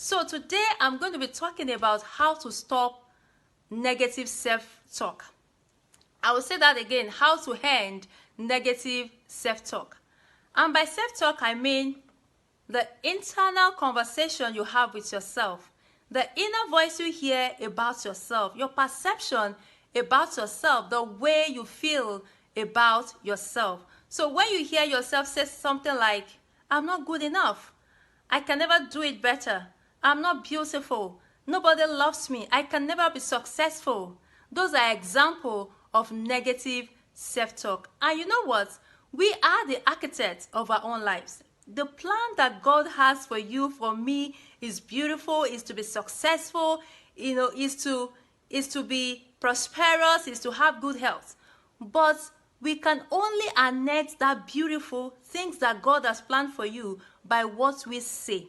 So today I'm going to be talking about how to stop negative self-talk. I will say that again, how to end negative self-talk. And by self-talk, I mean the internal conversation you have with yourself, the inner voice you hear about yourself, your perception about yourself, the way you feel about yourself. So when you hear yourself say something like, I'm not good enough, I can never do it better, I'm not beautiful, nobody loves me, I can never be successful. Those are examples of negative self-talk. And you know what? We are the architects of our own lives. The plan that God has for you, for me, is beautiful, is to be successful, is to be prosperous, is to have good health. But we can only annex that beautiful things that God has planned for you by what we say.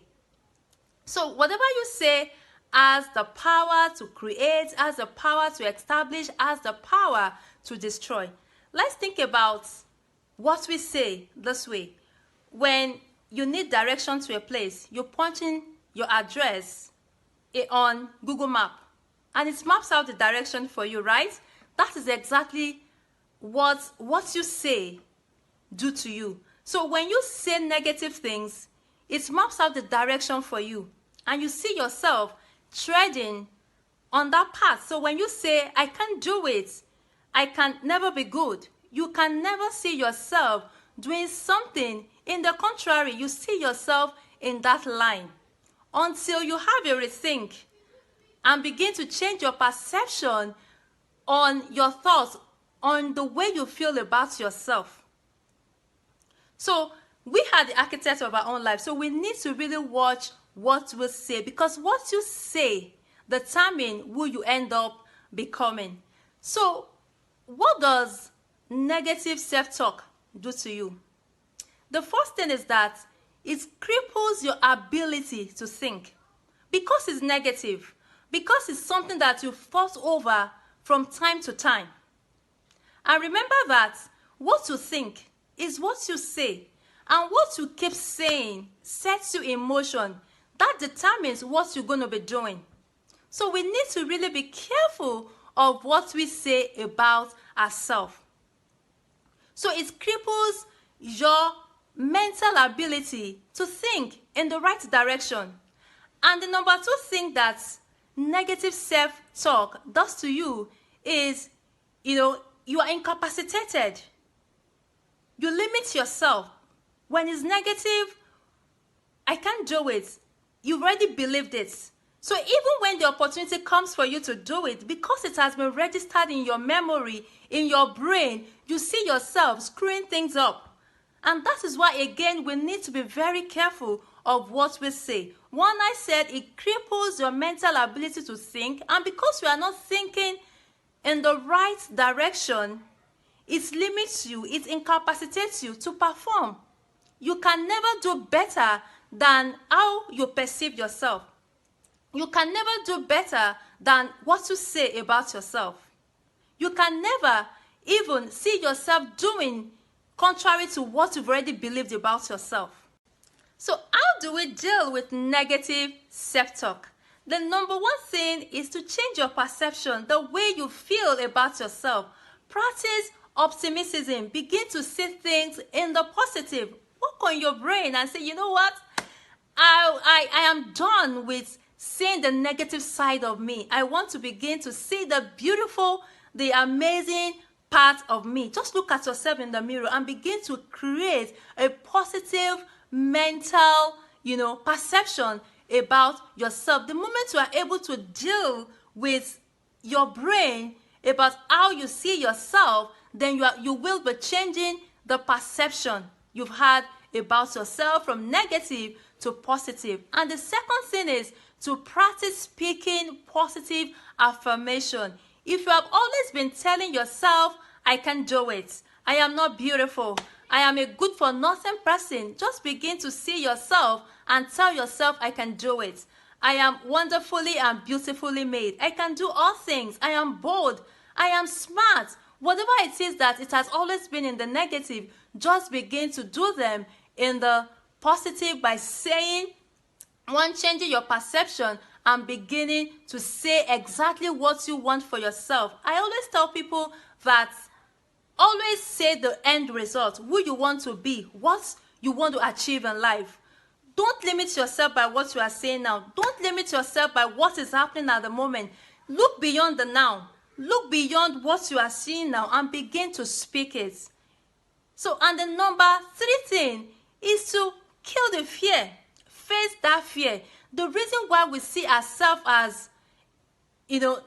So whatever you say has the power to create, has the power to establish, has the power to destroy. Let's think about what we say this way. When you need direction to a place, you punch in your address on Google Map and it maps out the direction for you, right? That is exactly what you say do to you. So when you say negative things, it maps out the direction for you and you see yourself treading on that path. So when you say, I can't do it, I can never be good, you can never see yourself doing something. In the contrary, you see yourself in that line until you have a rethink and begin to change your perception on your thoughts, on the way you feel about yourself. So we are the architects of our own life. So we need to really watch what we say, because what you say determines who you end up becoming. So what does negative self-talk do to you? The first thing is that it cripples your ability to think, because it's negative, because it's something that you fuss over from time to time. And remember that what you think is what you say, and what you keep saying sets you in motion. That determines what you're going to be doing. So we need to really be careful of what we say about ourselves. So it cripples your mental ability to think in the right direction. And the number two thing that negative self-talk does to you is, you are incapacitated. You limit yourself. When it's negative, I can't do it, you've already believed it. So even when the opportunity comes for you to do it, because it has been registered in your memory, in your brain, you see yourself screwing things up. And that is why, again, we need to be very careful of what we say. One, I said it cripples your mental ability to think, and because you are not thinking in the right direction, it limits you, it incapacitates you to perform. You can never do better than how you perceive yourself. You can never do better than what you say about yourself. You can never even see yourself doing contrary to what you've already believed about yourself. So how do we deal with negative self-talk? The number one thing is to change your perception, the way you feel about yourself. Practice optimism. Begin to see things in the positive. Work on your brain and say, you know what? I am done with seeing the negative side of me. I want to begin to see the beautiful, the amazing part of me. Just look at yourself in the mirror and begin to create a positive mental, perception about yourself. The moment you are able to deal with your brain about how you see yourself, then you will be changing the perception you've had about yourself from negative to positive. And the second thing is to practice speaking positive affirmation. If you have always been telling yourself, I can do it, I am not beautiful, I am a good for nothing person, just begin to see yourself and tell yourself, I can do it. I am wonderfully and beautifully made. I can do all things. I am bold. I am smart. Whatever it is that it has always been in the negative, just begin to do them in the positive by saying, One, changing your perception and beginning to say exactly what you want for yourself. I always tell people that always say the end result, who you want to be, what you want to achieve in life. Don't limit yourself by what you are saying now. Don't limit yourself by what is happening at the moment. Look beyond the now. Look beyond what you are seeing now and begin to speak it. So, and the number 3 thing is to kill the fear. Face that fear. The reason why we see ourselves as,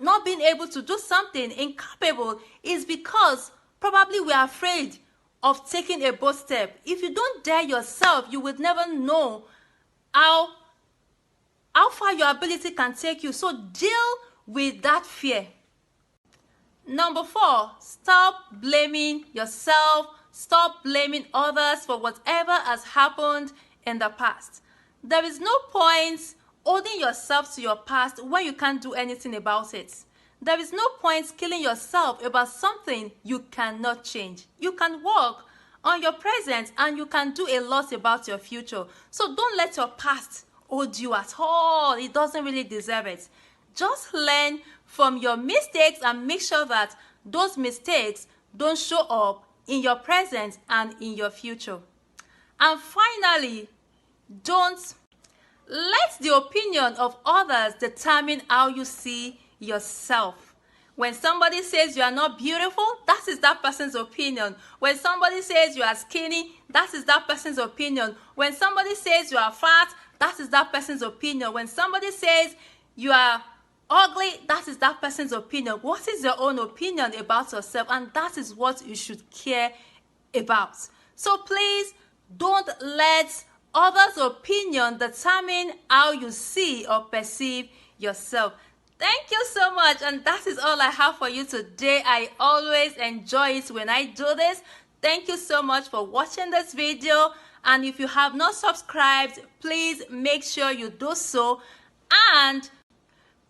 not being able to do something, incapable, is because probably we are afraid of taking a bold step. If you don't dare yourself, you would never know how far your ability can take you. So deal with that fear. Number 4, stop blaming yourself. Stop blaming others for whatever has happened in the past. There is no point holding yourself to your past when you can't do anything about it. There is no point killing yourself about something you cannot change. You can work on your present and you can do a lot about your future. So don't let your past hold you at all. It doesn't really deserve it. Just learn from your mistakes and make sure that those mistakes don't show up in your present and in your future. And finally, don't let the opinion of others determine how you see yourself. When somebody says you are not beautiful, that is that person's opinion. When somebody says you are skinny, that is that person's opinion. When somebody says you are fat, that is that person's opinion. When somebody says you are ugly, that is that person's opinion. What is your own opinion about yourself? And that is what you should care about. So please don't let others' opinion determine how you see or perceive yourself. Thank you so much, and that is all I have for you today. I always enjoy it when I do this. Thank you so much for watching this video, and if you have not subscribed, please make sure you do so, and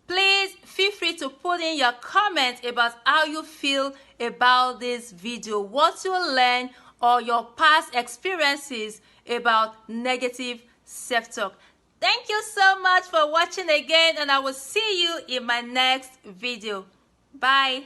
please feel free to put in your comments about how you feel about this video, what you learned, or your past experiences about negative self-talk. Thank you so much for watching again, and I will see you in my next video. Bye.